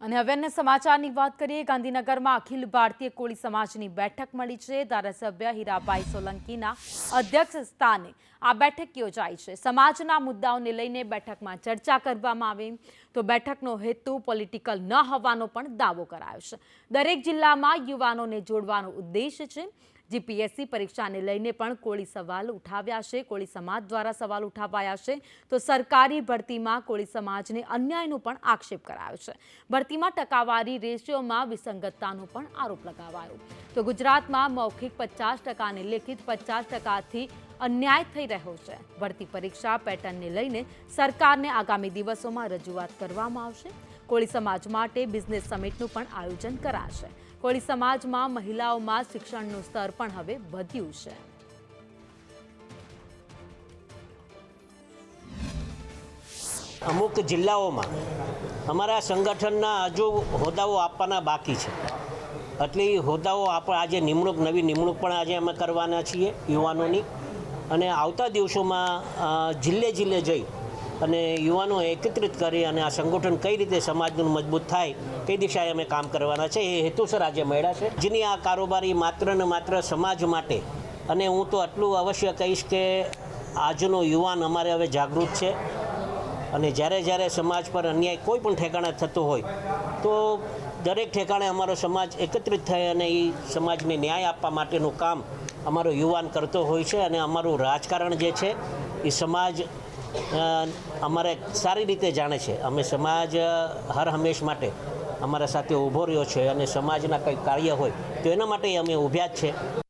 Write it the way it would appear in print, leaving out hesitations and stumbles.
અને હવે અન્ય સમાચારની વાત કરીએ। ગાંધીનગરમાં અખિલ ભારતીય કોળી સમાજની બેઠક મળી છે। ધારાસભ્ય હીરાભાઈ સોલંકીના અધ્યક્ષ સ્થાને આ બેઠક યોજાઈ છે। સમાજના મુદ્દાઓને લઈને બેઠકમાં ચર્ચા કરવામાં આવી તો બેઠકનો હેતુ પોલિટિકલ ન હોવાનો પણ દાવો કરાયો છે। દરેક જિલ્લામાં યુવાનોને જોડવાનો ઉદ્દેશ છે। જીપીએસસી પરીક્ષાને લઈને પણ કોળી સવાલ ઉઠાવ્યા છે। કોળી સમાજ દ્વારા સવાલ ઉઠાવાયા છે તો સરકારી ભરતીમાં કોળી સમાજને અન્યાયનો પણ આક્ષેપ કરાયો છે। ભરતીમાં ટકાવારી રેશિયોમાં વિસંગતતાનો પણ આરોપ લગાવાયો તો ગુજરાતમાં મૌખિક 50% અને લેખિત 50%થી અન્યાય થઈ રહ્યો છે। ભરતી પરીક્ષા પેટર્નને લઈને સરકારને આગામી દિવસોમાં રજૂઆત કરવામાં આવશે। કોળી સમાજ માટે બિઝનેસ સમિટનું પણ આયોજન કરાશે। કોળી સમાજમાં મહિલાઓમાં શિક્ષણનું સ્તર પણ હવે વધ્યું છે। અમુક જિલ્લાઓમાં અમારા સંગઠનના હજુ હોદ્દાઓ આપવાના બાકી છે। એટલી હોદ્દાઓ આપણે આજે નવી નિમણૂક પણ આજે અમે કરવાના છીએ યુવાનોની, અને આવતા દિવસોમાં જિલ્લે જઈ અને યુવાનો એકત્રિત કરી અને આ સંગઠન કઈ રીતે સમાજનું મજબૂત થાય તે દિશાએ અમે કામ કરવાના છે। એ હેતુસર આજે મળ્યા છે। જેની આ કારોબારી માત્ર ને માત્ર સમાજ માટે, અને હું તો આટલું અવશ્ય કહીશ કે આજનો યુવાન અમારે હવે જાગૃત છે, અને જ્યારે સમાજ પર અન્યાય કોઈ પણ ઠેકાણે થતો હોય તો દરેક ઠેકાણે અમારો સમાજ એકત્રિત થાય અને એ સમાજને ન્યાય આપવા માટેનું કામ અમારો યુવાન કરતો હોય છે। અને અમારું રાજકારણ જે છે એ સમાજ અમારે સારી રીતે જાણે છે। અમે સમાજ હર હંમેશ માટે અમારા સાથે ઊભો રહ્યો છે, અને સમાજના કંઈ કાર્ય હોય તો એના માટે અમે ઊભ્યા જ છે।